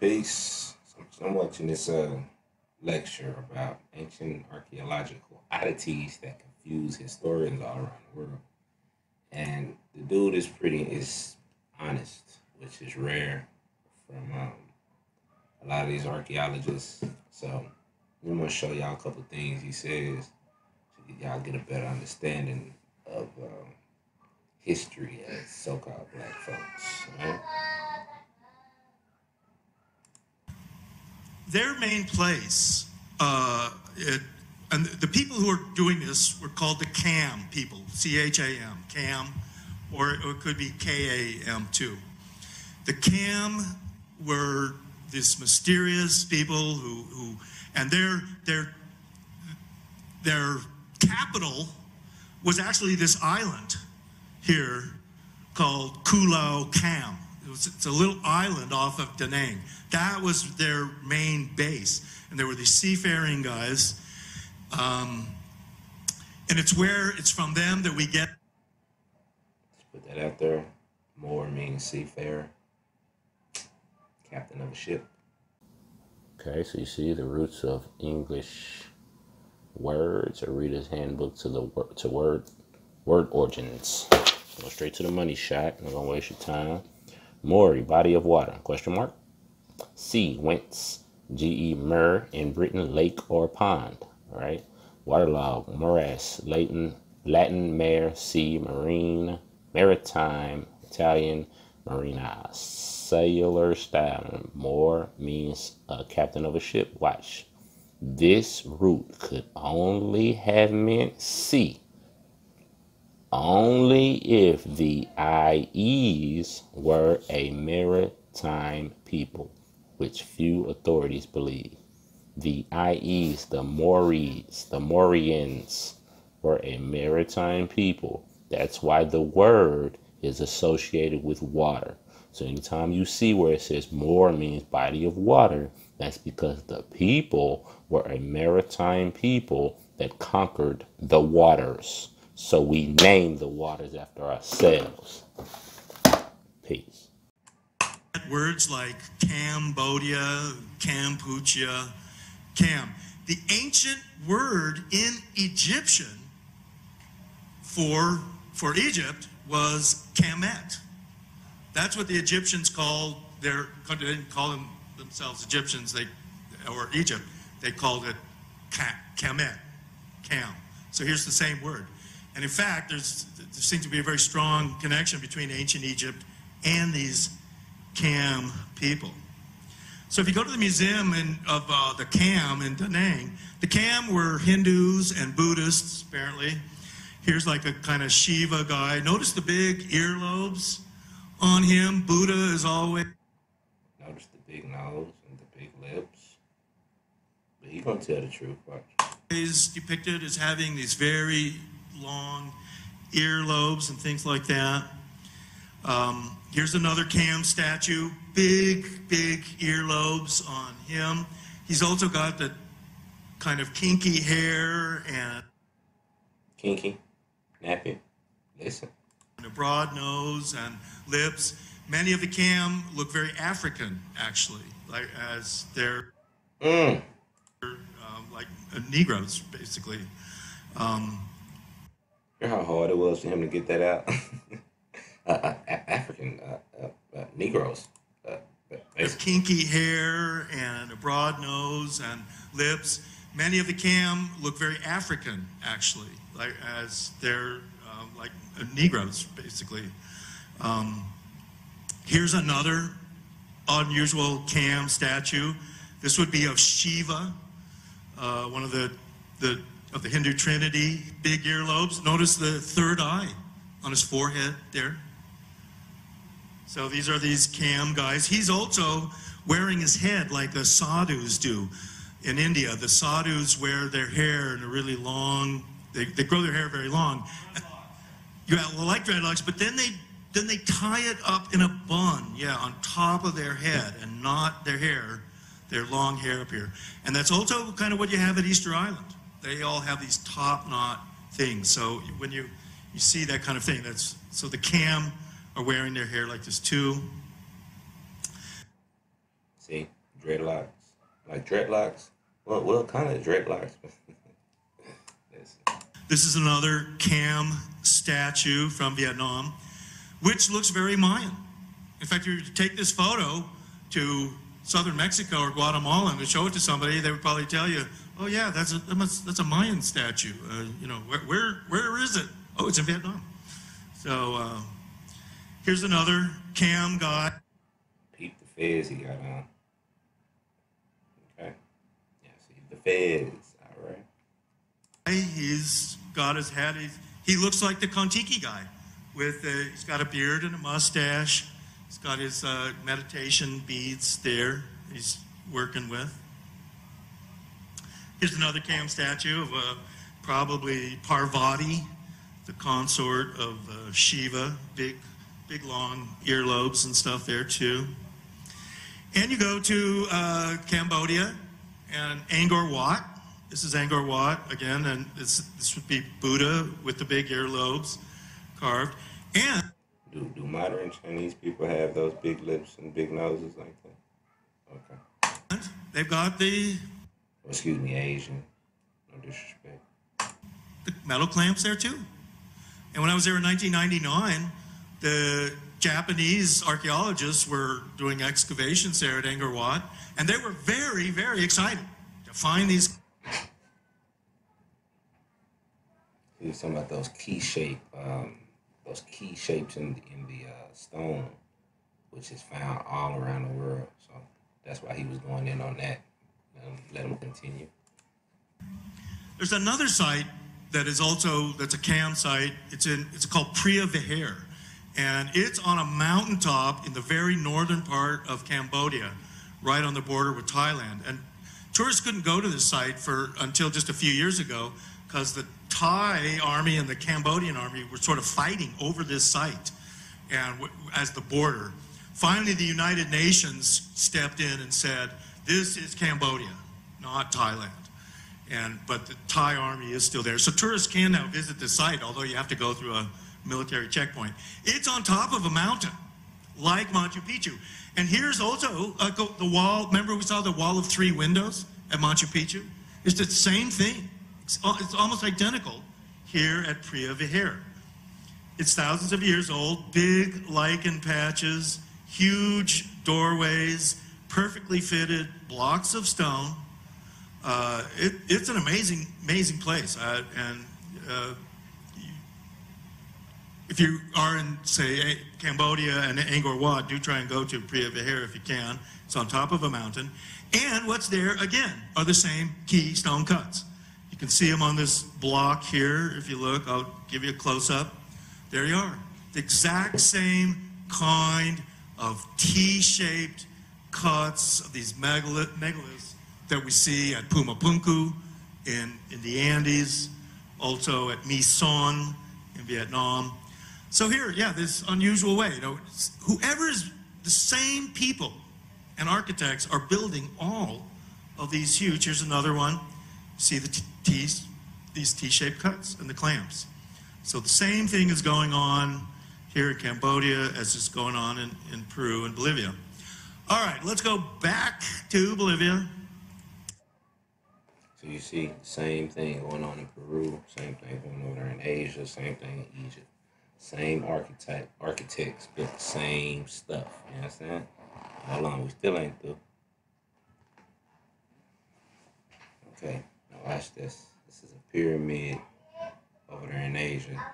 Peace. So I'm watching this lecture about ancient archaeological oddities that confuse historians all around the world. And the dude is honest, which is rare from a lot of these archaeologists. So I'm gonna show y'all a couple things he says so y'all get a better understanding of history as so-called black folks. Right? Their main place, and the people who are doing this were called the Cam people, C-H-A-M, Cam, or it could be K-A-M too. The Cam were this mysterious people who and their capital was actually this island here called Kulau Cam. It's a little island off of Da Nang. That was their main base. And there were these seafaring guys. And it's from them that we get. Let's put that out there. Moor means seafarer, captain of a ship. Okay, so you see the roots of English words, or Reader's Handbook to word origins. Go straight to the money shot. I'm not gonna waste your time. Mori, body of water, question mark. Sea, whence, G-E, mer, in Britain, lake or pond, all right? Waterlog, morass, Latin mare, sea, marine, maritime, Italian, marina. Sailor style, more means captain of a ship. Watch. This root could only have meant sea. Only if the IEs were a maritime people, which few authorities believe. The IEs, the Mories, the Morians, were a maritime people. That's why the word is associated with water. So anytime you see where it says more means body of water, that's because the people were a maritime people that conquered the waters. So we name the waters after ourselves. Peace. Words like Cambodia, Kampuchea, Cam. The ancient word in Egyptian for Egypt was Kemet. That's what the Egyptians called they didn't call themselves Egyptians, or Egypt. They called it Kemet, Cam. So here's the same word. And in fact, there seems to be a very strong connection between ancient Egypt and these Cam people. So if you go to the museum of the Cam in Da Nang, the Cam were Hindus and Buddhists, apparently. Here's like a kind of Shiva guy. Notice the big earlobes on him. Buddha is always... Notice the big nose and the big lips. But he's going to tell the truth. Watch. Is depicted as having these very long earlobes and things like that. Here's another Cam statue, big earlobes on him. He's also got the kind of kinky hair and kinky, nappy, listen. And a broad nose and lips. Many of the Cam look very African, actually, like as they're like Negroes, basically. Hear how hard it was for him to get that out? African Negroes. Kinky hair and a broad nose and lips. Many of the Cam look very African, actually, like as they're like Negroes, basically. Here's another unusual Cam statue. This would be of Shiva, one of the Hindu Trinity, big earlobes. Notice the third eye on his forehead there. So these are these Cam guys. He's also wearing his head like the sadhus do in India. The sadhus wear their hair in a really long, they grow their hair very long. Yeah, well, like dreadlocks, but then they tie it up in a bun, yeah, on top of their head and knot their hair, their long hair up here. And that's also kind of what you have at Easter Island. They all have these top knot things. So when you see that kind of thing, so the Cam are wearing their hair like this too. See, dreadlocks. Like dreadlocks. Well, kind of dreadlocks. This is another Cam statue from Vietnam, which looks very Mayan. In fact, if you take this photo to southern Mexico or Guatemala and to show it to somebody, they would probably tell you, "Oh yeah, that's a Mayan statue. You know, where is it? Oh, it's in Vietnam." So here's another Cam guy. Peep the fez he got on. Okay. Yeah, see the fez. All right. He's got his head. He looks like the Kontiki guy. He's got a beard and a mustache. He's got his meditation beads there he's working with. Here's another Cam statue of probably Parvati, the consort of Shiva. Big long earlobes and stuff there too. And you go to Cambodia and Angkor Wat. This is Angkor Wat again, and this would be Buddha with the big earlobes carved. And do modern Chinese people have those big lips and big noses like that? Okay. And they've got the excuse me, Asian. No disrespect. The metal clamps there too. And when I was there in 1999, the Japanese archaeologists were doing excavations there at Angkor Wat, and they were very, very excited to find these. He was talking about those key shapes in the stone, which is found all around the world. So that's why he was going in on that. Let him continue. There's another site that's a Cam site. It's called Preah Vihear, and it's on a mountaintop in the very northern part of Cambodia, right on the border with Thailand. And tourists couldn't go to this site until just a few years ago, because the Thai army and the Cambodian army were sort of fighting over this site and as the border. Finally, the United Nations stepped in and said, this is Cambodia, not Thailand. But the Thai army is still there. So tourists can now visit the site, although you have to go through a military checkpoint. It's on top of a mountain, like Machu Picchu. And here's also the wall. Remember we saw the wall of 3 windows at Machu Picchu? It's the same thing. It's almost identical here at Preah Vihear. It's thousands of years old, big lichen patches, huge doorways, perfectly fitted blocks of stone. It's an amazing place. If you are in, say, Cambodia and Angkor Wat, do try and go to Preah Vihear if you can. It's on top of a mountain. And what's there, again, are the same key stone cuts. You can see them on this block here. If you look, I'll give you a close-up. There you are. The exact same kind of T-shaped cuts of these megaliths that we see at Pumapunku in the Andes, also at My Son in Vietnam. So here, yeah, this unusual way, the same people and architects are building all of these huge. Here's another one. See these T-shaped cuts and the clamps. So the same thing is going on here in Cambodia as is going on in Peru and Bolivia. All right, let's go back to Bolivia. So you see the same thing going on in Peru, same thing going over there in Asia, same thing in Egypt. Same architects built the same stuff. You understand? Hold on, we still ain't through. Okay, now watch this. This is a pyramid over there in Asia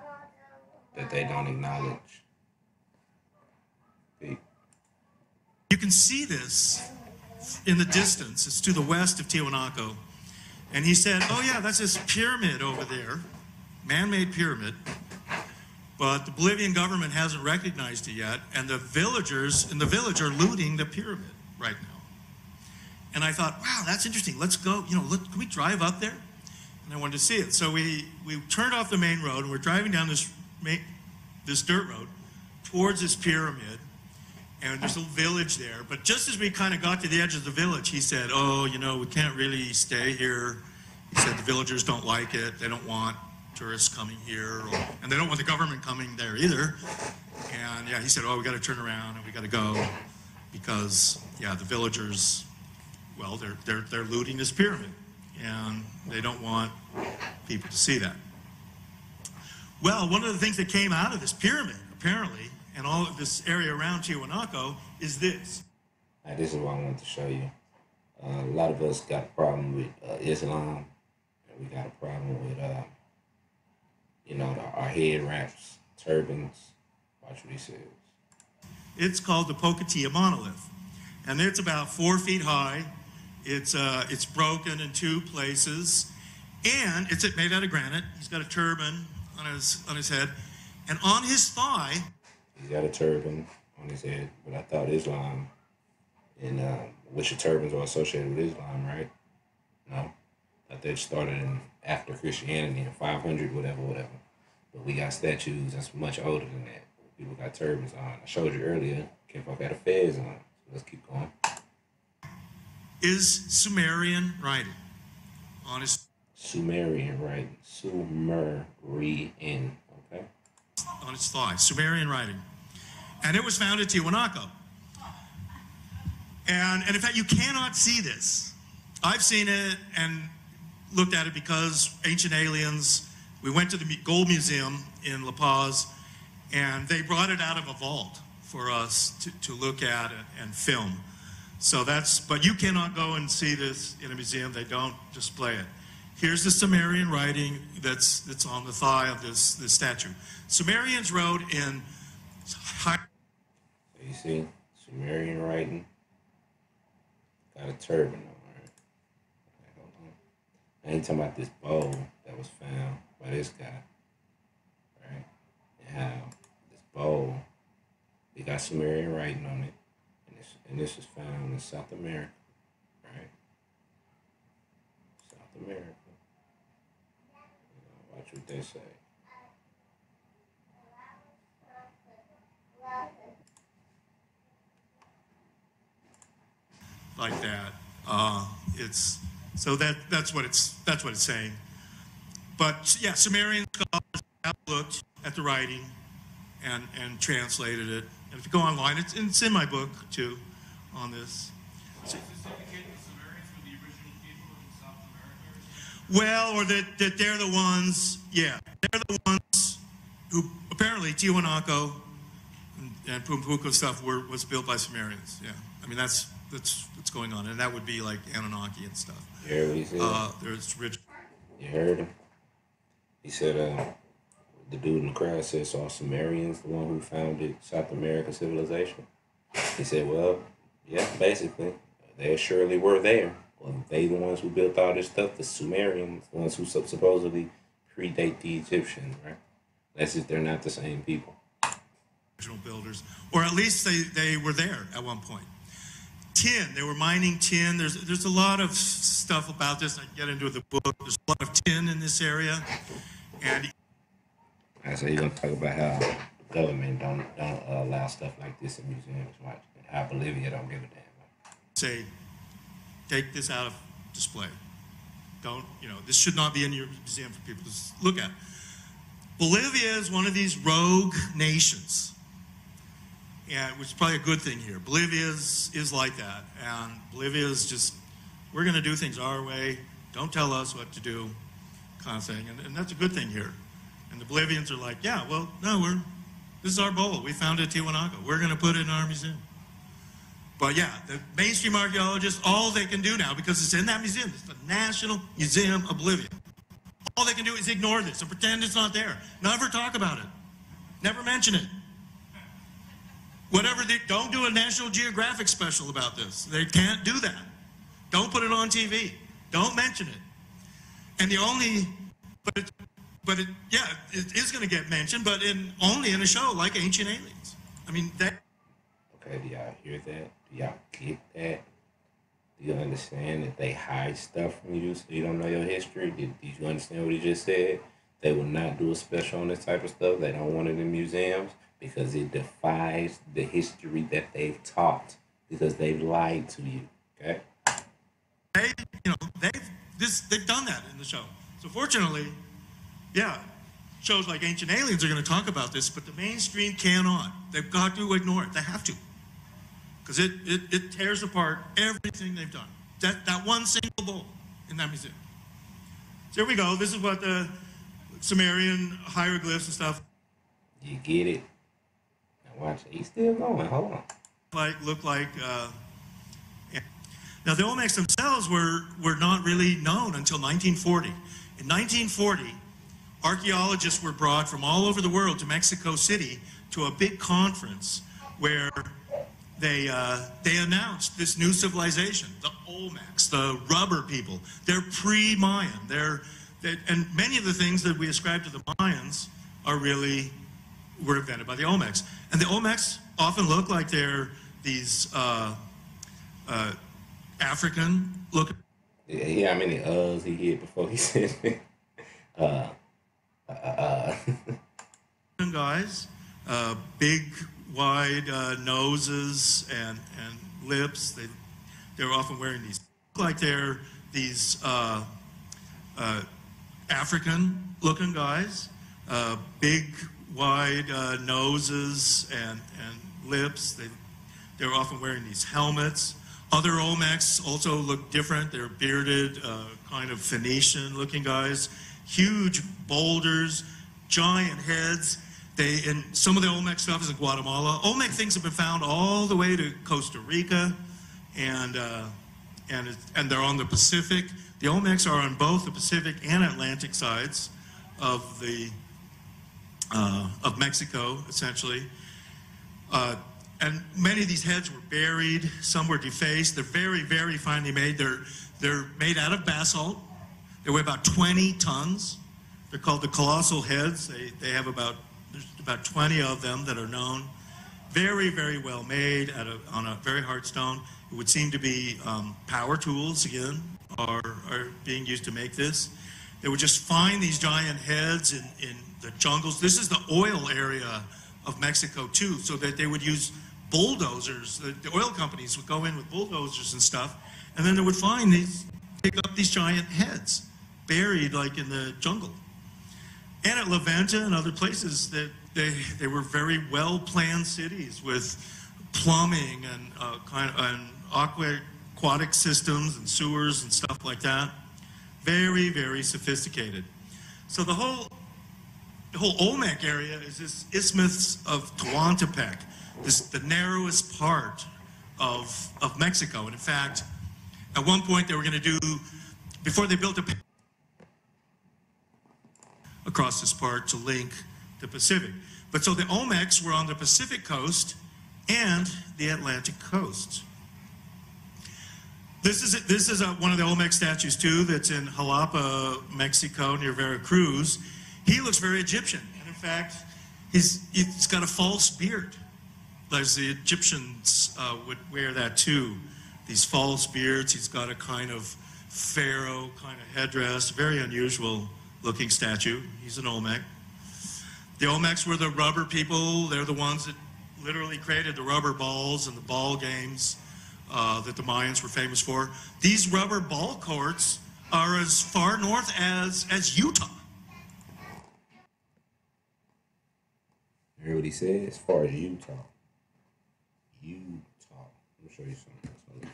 that they don't acknowledge. See? You can see this in the distance. It's to the west of Tiwanaku. And he said, oh yeah, that's this pyramid over there, man-made pyramid. But the Bolivian government hasn't recognized it yet, and the villagers in the village are looting the pyramid right now. And I thought, wow, that's interesting. Let's go, can we drive up there? And I wanted to see it. So we turned off the main road, and we're driving down this dirt road towards this pyramid. And there's a little village there. But just as we kind of got to the edge of the village, he said, oh, we can't really stay here. He said the villagers don't like it. They don't want tourists coming here. And they don't want the government coming there either. And yeah, he said, oh, we got to turn around and we got to go. because, yeah, the villagers, well, they're looting this pyramid, and they don't want people to see that. Well, one of the things that came out of this pyramid, apparently, and all of this area around Tiwanaku, is this. This is what I wanted to show you. A lot of us got a problem with Islam, and we got a problem with, our head wraps, turbans. Watch what he says. It's called the Pokatia monolith, and it's about 4 feet high. It's broken in 2 places, and it's made out of granite. He's got a turban on his head, and on his thigh. He's got a turban on his head, but I thought Islam and which the turbans are associated with Islam, right? No, I thought they started in after Christianity in 500, whatever. But we got statues that's much older than that. People got turbans on. I showed you earlier. Kinfolk had a fez on. So let's keep going. Is Sumerian writing on his Sumerian writing. Sumerian. Okay. On its thigh. Sumerian writing. And it was found at Tiwanaku. And in fact, you cannot see this. I've seen it and looked at it because Ancient Aliens, we went to the Gold Museum in La Paz, and they brought it out of a vault for us to look at and film. So but you cannot go and see this in a museum. They don't display it. Here's the Sumerian writing that's on the thigh of this statue. Sumerians wrote in high. You see, Sumerian writing. Got a turban on, right? Okay, hold on. I ain't talking about this bowl that was found by this guy, right? And how this bowl, it got Sumerian writing on it, and this was found in South America, right? South America. Watch what they say. Like that. That's what it's saying. But yeah, Sumerian scholars have looked at the writing and translated it. And if you go online, it's in my book too, on this. Does this indicate the Sumerians were the original people in South America? Well, or that they're the ones. Yeah, they're the ones who apparently Tiwanaku and Pumpuku stuff was built by Sumerians. Yeah, I mean that's what's going on, and that would be like Anunnaki and stuff. You heard what he said? There's rich. You heard him? He said, the dude in the crowd said, so are Sumerians the one who founded South American civilization? He said, well, yeah, basically. They surely were there. Well, they the ones who built all this stuff, the Sumerians, the ones who supposedly predate the Egyptians, right? That's if they're not the same people. Original builders, or at least they were there at one point. Tin, they were mining tin. There's a lot of stuff about this. I can get into the book. There's a lot of tin in this area, and so you're gonna talk about how the government don't allow stuff like this in museums, right? And how Bolivia don't give a damn. Say, take this out of display. Don't, this should not be in your museum for people to look at. Bolivia is one of these rogue nations. Yeah, which is probably a good thing here. Bolivia is like that. And Bolivia is just, we're going to do things our way. Don't tell us what to do, kind of thing. And that's a good thing here. And the Bolivians are like, yeah, well, no, this is our bowl. We found it at Tiwanaku. We're going to put it in our museum. But yeah, the mainstream archaeologists, all they can do now, because it's in that museum, it's the National Museum of Bolivia. All they can do is ignore this and pretend it's not there. Never talk about it. Never mention it. Don't do a National Geographic special about this. They can't do that. Don't put it on TV. Don't mention it. And it is going to get mentioned, but only in a show like Ancient Aliens. I mean, Okay, do y'all hear that? Do y'all get that? Do you understand that they hide stuff from you so you don't know your history? Did you understand what he just said? They will not do a special on this type of stuff. They don't want it in museums because it defies the history that they've taught because they've lied to you, okay? They've done that in the show. So fortunately, yeah, shows like Ancient Aliens are going to talk about this, but the mainstream cannot. They've got to ignore it. They have to. because it tears apart everything they've done. That one single bowl in that museum. So here we go. This is what the Sumerian hieroglyphs and stuff You get it? Now watch it. He's still going. Hold on. look like. Now the Olmecs themselves were not really known until 1940. In 1940, archaeologists were brought from all over the world to Mexico City to a big conference where they announced this new civilization, the Olmecs, the rubber people. They're pre-Mayan. And many of the things that we ascribe to the Mayans were invented by the Olmecs. And the Olmecs often look like they're these African looking. Yeah, how many he hit before he said guys, big, wide noses and lips. They're often wearing these, like they're these African-looking guys, big, wide noses and lips. They're often wearing these helmets. Other Olmecs also look different. They're bearded, kind of Phoenician-looking guys, huge boulders, giant heads. And some of the Olmec stuff is in Guatemala. Olmec things have been found all the way to Costa Rica, and they're on the Pacific. The Olmecs are on both the Pacific and Atlantic sides of Mexico, essentially. And many of these heads were buried. Some were defaced. They're very, very finely made. They're made out of basalt. They weigh about 20 tons. They're called the colossal heads. They have there's about 20 of them that are known. Very, very well made on a very hard stone. It would seem to be power tools, again, are being used to make this. They would just find these giant heads in the jungles. This is the oil area of Mexico, too, so that they would use bulldozers. The oil companies would go in with bulldozers and stuff, and then they would pick up these giant heads buried like in the jungle. And at La Venta and other places, that they were very well-planned cities with plumbing and aquatic systems and sewers and stuff like that. Very, very sophisticated. So the whole Olmec area is this isthmus of Tehuantepec, the narrowest part of Mexico. And in fact, at one point they were going to do, before they built across this part to link the Pacific. But so the Olmecs were on the Pacific coast and the Atlantic coast. This is one of the Olmec statues too that's in Jalapa, Mexico, near Veracruz. He looks very Egyptian, and in fact, he's got a false beard, as the Egyptians would wear that too. These false beards. He's got a kind of pharaoh kind of headdress. Very unusual looking statue. He's an Olmec. The Olmecs were the rubber people. They're the ones that literally created the rubber balls and the ball games that the Mayans were famous for. These rubber ball courts are as far north as Utah. You hear what he said? As far as Utah. Let me show you something.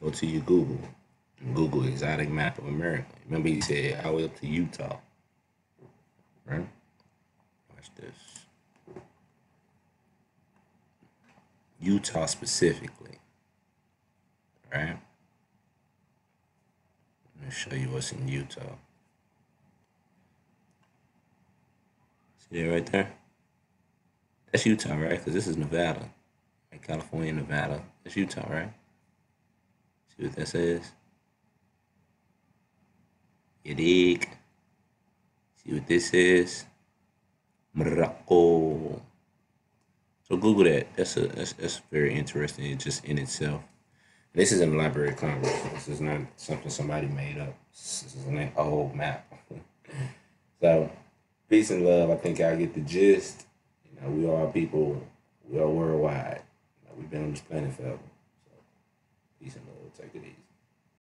Go to your Google. Google exotic map of America. Remember he said all the way up to Utah. Right? Watch this. Utah specifically. Right? Let me show you what's in Utah. See that right there? That's Utah, right? Because this is Nevada. Right? California, Nevada. That's Utah, right? See what that says? You dig? See what this is? Morocco. So Google that. That's very interesting just in itself. This is in the Library of Congress. This is not something somebody made up. This is a whole map. So, peace and love. I think y'all get the gist. You know, we are people. We are worldwide. You know, we've been on this planet forever. So, peace and love. Take it easy.